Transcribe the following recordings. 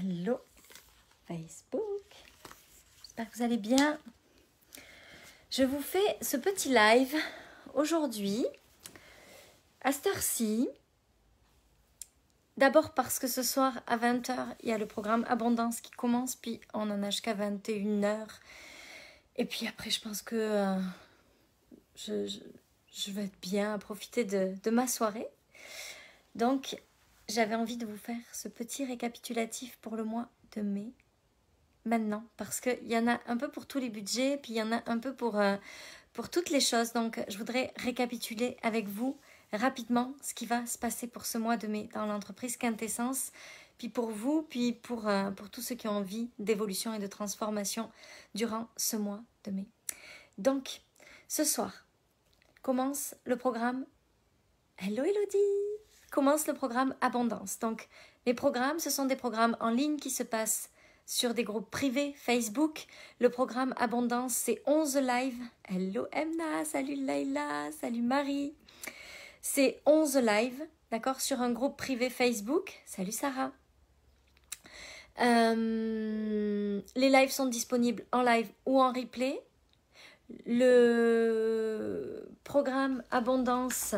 Hello Facebook, j'espère que vous allez bien. Je vous fais ce petit live aujourd'hui à cette heure-ci. D'abord parce que ce soir à 20h, il y a le programme Abondance qui commence, puis on en a jusqu'à 21h. Et puis après, je pense que je vais être bien à profiter de ma soirée. Donc, j'avais envie de vous faire ce petit récapitulatif pour le mois de mai. Maintenant, parce qu'il y en a un peu pour tous les budgets, puis il y en a un peu pour toutes les choses. Donc, je voudrais récapituler avec vous rapidement ce qui va se passer pour ce mois de mai dans l'entreprise Quintessence, puis pour vous, puis pour tous ceux qui ont envie d'évolution et de transformation durant ce mois de mai. Donc, ce soir, commence le programme Hello Elodie! Commence le programme Abondance. Donc, les programmes, ce sont des programmes en ligne qui se passent sur des groupes privés Facebook. Le programme Abondance, c'est 11 lives. Hello Emna, salut Laïla, salut Marie. C'est 11 lives, d'accord, sur un groupe privé Facebook. Salut Sarah. Les lives sont disponibles en live ou en replay. Le programme Abondance,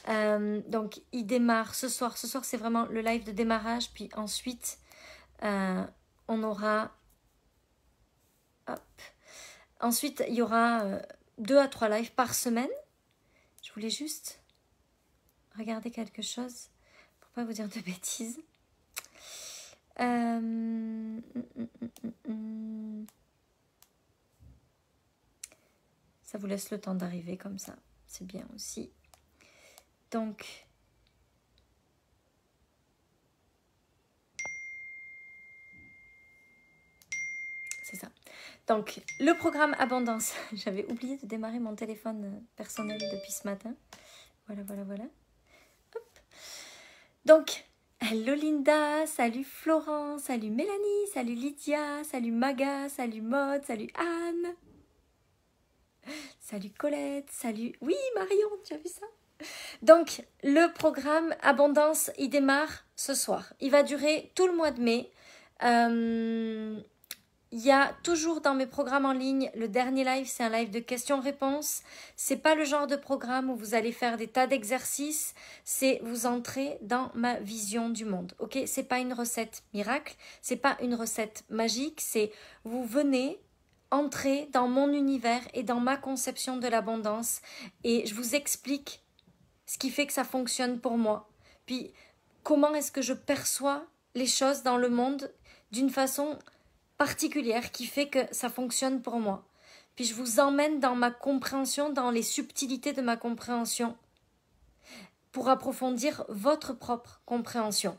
donc il démarre ce soir. Ce soir, c'est vraiment le live de démarrage. Puis ensuite, on aura... Hop. Ensuite, il y aura 2 à 3 lives par semaine. Je voulais juste regarder quelque chose pour pas vous dire de bêtises. Ça vous laisse le temps d'arriver comme ça. C'est bien aussi. Donc, c'est ça. Donc, le programme Abondance. J'avais oublié de démarrer mon téléphone personnel depuis ce matin. Voilà. Hop. Donc, hello Linda, salut Florence, salut Mélanie, salut Lydia, salut Maga, salut Maud, salut Anne. Salut Colette, salut... Oui, Marion, tu as vu ça? Donc, le programme Abondance, il démarre ce soir. Il va durer tout le mois de mai. Il y a toujours dans mes programmes en ligne, le dernier live, c'est un live de questions-réponses. C'est pas le genre de programme où vous allez faire des tas d'exercices. C'est vous entrez dans ma vision du monde. Ok, c'est pas une recette miracle. C'est pas une recette magique. C'est vous venez... entrer dans mon univers et dans ma conception de l'abondance et je vous explique ce qui fait que ça fonctionne pour moi. Puis comment est-ce que je perçois les choses dans le monde d'une façon particulière qui fait que ça fonctionne pour moi. Puis je vous emmène dans ma compréhension, dans les subtilités de ma compréhension pour approfondir votre propre compréhension.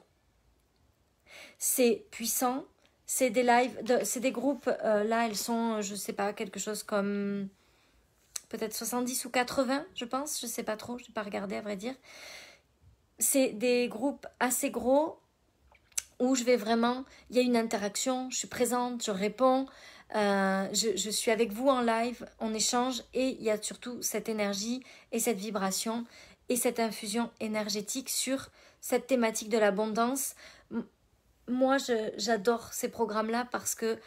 C'est puissant. C'est des lives, c'est des groupes, là elles sont, je sais pas, quelque chose comme peut-être 70 ou 80, je pense, je sais pas trop, je n'ai pas regardé à vrai dire. C'est des groupes assez gros où je vais vraiment, il y a une interaction, je suis présente, je réponds, je suis avec vous en live, on échange et il y a surtout cette énergie et cette vibration et cette infusion énergétique sur cette thématique de l'abondance. Moi, j'adore ces programmes-là parce que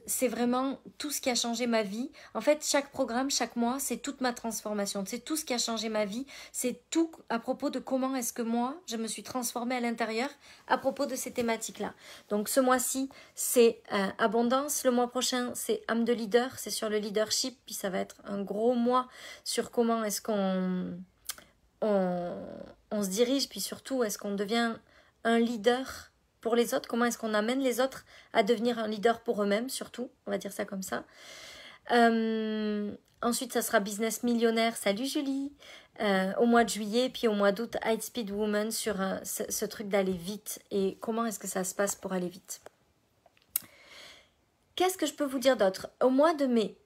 c'est vraiment tout ce qui a changé ma vie. En fait, chaque programme, chaque mois, c'est toute ma transformation. C'est tout ce qui a changé ma vie. C'est tout à propos de comment est-ce que moi, je me suis transformée à l'intérieur à propos de ces thématiques-là. Donc, ce mois-ci, c'est Abondance. Le mois prochain, c'est âme de leader. C'est sur le leadership. Puis, ça va être un gros mois sur comment est-ce qu'on se dirige. Puis, surtout, est-ce qu'on devient un leader pour les autres, comment est-ce qu'on amène les autres à devenir un leader pour eux-mêmes, surtout, on va dire ça comme ça. Ensuite, ça sera Business Millionnaire, salut Julie, au mois de juillet, puis au mois d'août, High Speed Woman sur ce truc d'aller vite et comment est-ce que ça se passe pour aller vite. Qu'est-ce que je peux vous dire d'autre? Au mois de mai,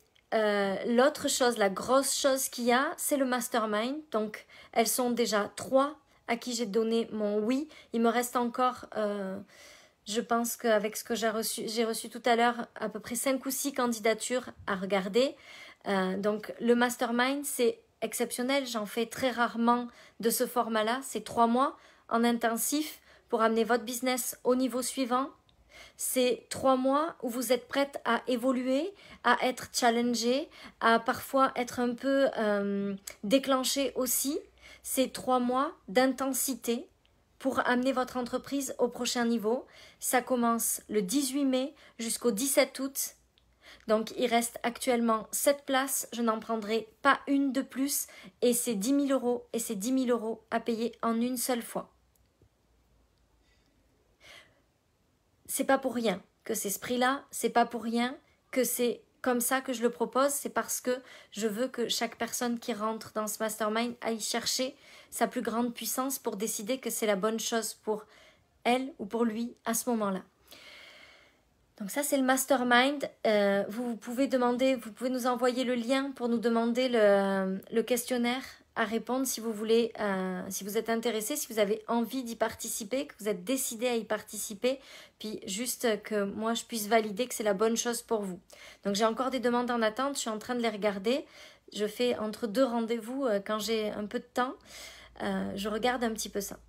l'autre chose, la grosse chose qu'il y a, c'est le Mastermind, donc elles sont déjà 3 à qui j'ai donné mon oui. Il me reste encore, je pense qu'avec ce que j'ai reçu tout à l'heure, à peu près 5 ou 6 candidatures à regarder. Donc le mastermind, c'est exceptionnel. J'en fais très rarement de ce format-là. C'est 3 mois en intensif pour amener votre business au niveau suivant. C'est 3 mois où vous êtes prête à évoluer, à être challengée, à parfois être un peu déclenchée aussi. C'est 3 mois d'intensité pour amener votre entreprise au prochain niveau. Ça commence le 18 mai jusqu'au 17 août. Donc, il reste actuellement 7 places. Je n'en prendrai pas une de plus. Et c'est 10 000 euros. Et c'est 10 000 euros à payer en une seule fois. C'est pas pour rien que c'est ce prix-là. C'est pas pour rien que c'est comme ça que je le propose. C'est parce que je veux que chaque personne qui rentre dans ce mastermind aille chercher sa plus grande puissance pour décider que c'est la bonne chose pour elle ou pour lui à ce moment-là. Donc ça, c'est le mastermind. Vous pouvez nous envoyer le lien pour nous demander le questionnaire à répondre si vous voulez, si vous êtes intéressé, si vous avez envie d'y participer, que vous êtes décidé à y participer, puis juste que moi, je puisse valider que c'est la bonne chose pour vous. Donc j'ai encore des demandes en attente, je suis en train de les regarder. Je fais entre 2 rendez-vous quand j'ai un peu de temps. Je regarde un petit peu ça.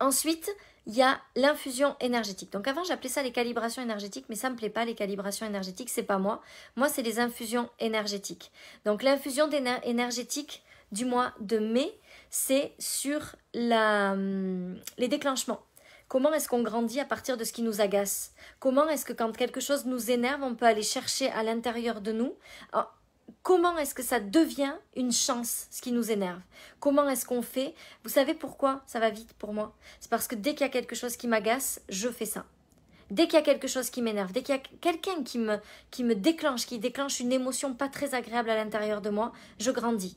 Ensuite, il y a l'infusion énergétique. Donc avant, j'appelais ça les calibrations énergétiques, mais ça ne me plaît pas, les calibrations énergétiques, c'est pas moi. Moi, c'est les infusions énergétiques. Donc l'infusion énergétique du mois de mai, c'est sur les déclenchements. Comment est-ce qu'on grandit à partir de ce qui nous agace? Comment est-ce que quand quelque chose nous énerve, on peut aller chercher à l'intérieur de nous? Comment est-ce que ça devient une chance, ce qui nous énerve? Comment est-ce qu'on fait? Vous savez pourquoi ça va vite pour moi? C'est parce que dès qu'il y a quelque chose qui m'agace, je fais ça. Dès qu'il y a quelque chose qui m'énerve, dès qu'il y a quelqu'un qui me déclenche, qui déclenche une émotion pas très agréable à l'intérieur de moi, je grandis.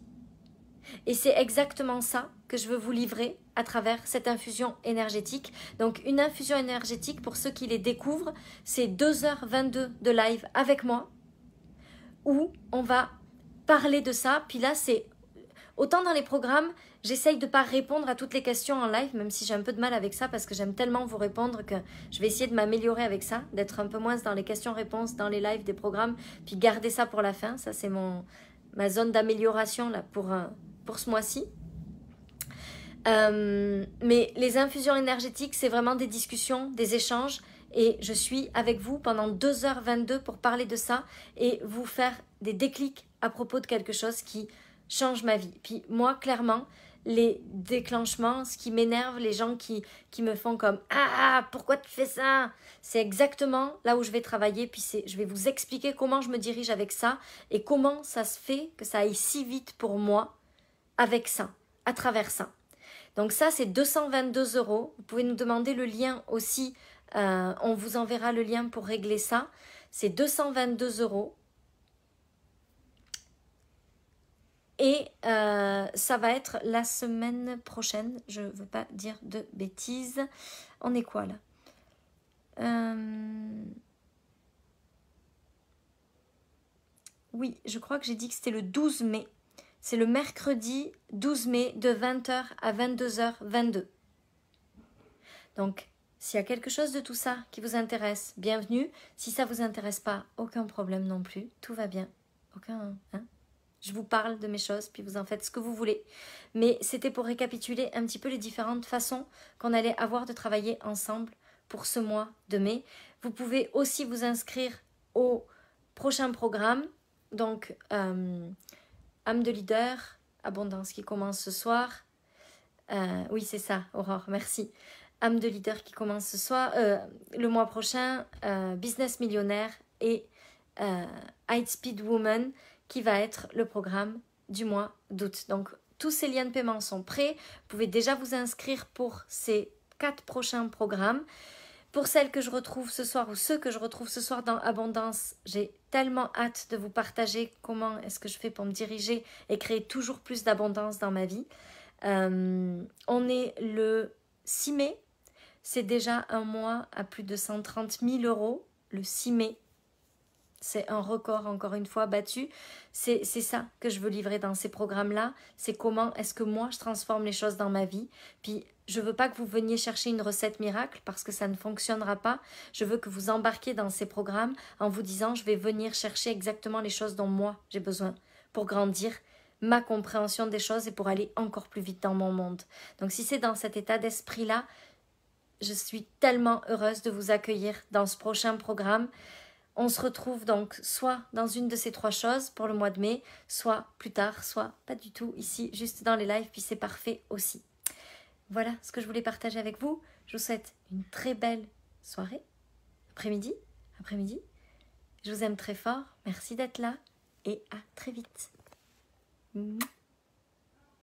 Et c'est exactement ça que je veux vous livrer à travers cette infusion énergétique. Donc une infusion énergétique, pour ceux qui les découvrent, c'est 2h22 de live avec moi, où on va parler de ça. Puis là, c'est autant dans les programmes, j'essaye de ne pas répondre à toutes les questions en live, même si j'ai un peu de mal avec ça parce que j'aime tellement vous répondre que je vais essayer de m'améliorer avec ça, d'être un peu moins dans les questions-réponses, dans les lives des programmes, puis garder ça pour la fin. Ça, c'est ma zone d'amélioration là pour ce mois-ci. Mais les infusions énergétiques, c'est vraiment des discussions, des échanges. Et je suis avec vous pendant 2h22 pour parler de ça et vous faire des déclics à propos de quelque chose qui change ma vie. Puis moi, clairement, les déclenchements, ce qui m'énerve, les gens qui me font comme « Ah, pourquoi tu fais ça ?» C'est exactement là où je vais travailler. Puis je vais vous expliquer comment je me dirige avec ça et comment ça se fait que ça aille si vite pour moi avec ça, à travers ça. Donc ça, c'est 222 €. Vous pouvez nous demander le lien aussi. On vous enverra le lien pour régler ça. C'est 222 €. Et ça va être la semaine prochaine. Je ne veux pas dire de bêtises. On est quoi là? Oui, je crois que j'ai dit que c'était le 12 mai. C'est le mercredi 12 mai de 20h à 22h22. Donc, s'il y a quelque chose de tout ça qui vous intéresse, bienvenue. Si ça ne vous intéresse pas, aucun problème non plus. Tout va bien. Je vous parle de mes choses, puis vous en faites ce que vous voulez. Mais c'était pour récapituler un petit peu les différentes façons qu'on allait avoir de travailler ensemble pour ce mois de mai. Vous pouvez aussi vous inscrire au prochain programme. Donc, âme de leader, abondance qui commence ce soir. Oui, c'est ça, Aurore, merci. Âme de leader qui commence ce soir, le mois prochain, business millionnaire et High Speed Woman qui va être le programme du mois d'août. Donc, tous ces liens de paiement sont prêts. Vous pouvez déjà vous inscrire pour ces 4 prochains programmes. Pour celles que je retrouve ce soir ou ceux que je retrouve ce soir dans Abondance, j'ai tellement hâte de vous partager comment est-ce que je fais pour me diriger et créer toujours plus d'abondance dans ma vie. On est le 6 mai. C'est déjà un mois à plus de 130 000 €. Le 6 mai. C'est un record, encore une fois, battu. C'est ça que je veux livrer dans ces programmes-là. C'est comment est-ce que moi, je transforme les choses dans ma vie. Puis, je ne veux pas que vous veniez chercher une recette miracle parce que ça ne fonctionnera pas. Je veux que vous embarquiez dans ces programmes en vous disant, je vais venir chercher exactement les choses dont moi, j'ai besoin pour grandir ma compréhension des choses et pour aller encore plus vite dans mon monde. Donc, si c'est dans cet état d'esprit-là, Je suis tellement heureuse de vous accueillir dans ce prochain programme. On se retrouve donc soit dans une de ces 3 choses pour le mois de mai, soit plus tard, soit pas du tout ici, juste dans les lives, puis c'est parfait aussi. Voilà ce que je voulais partager avec vous. Je vous souhaite une très belle soirée, après-midi. Je vous aime très fort. Merci d'être là et à très vite.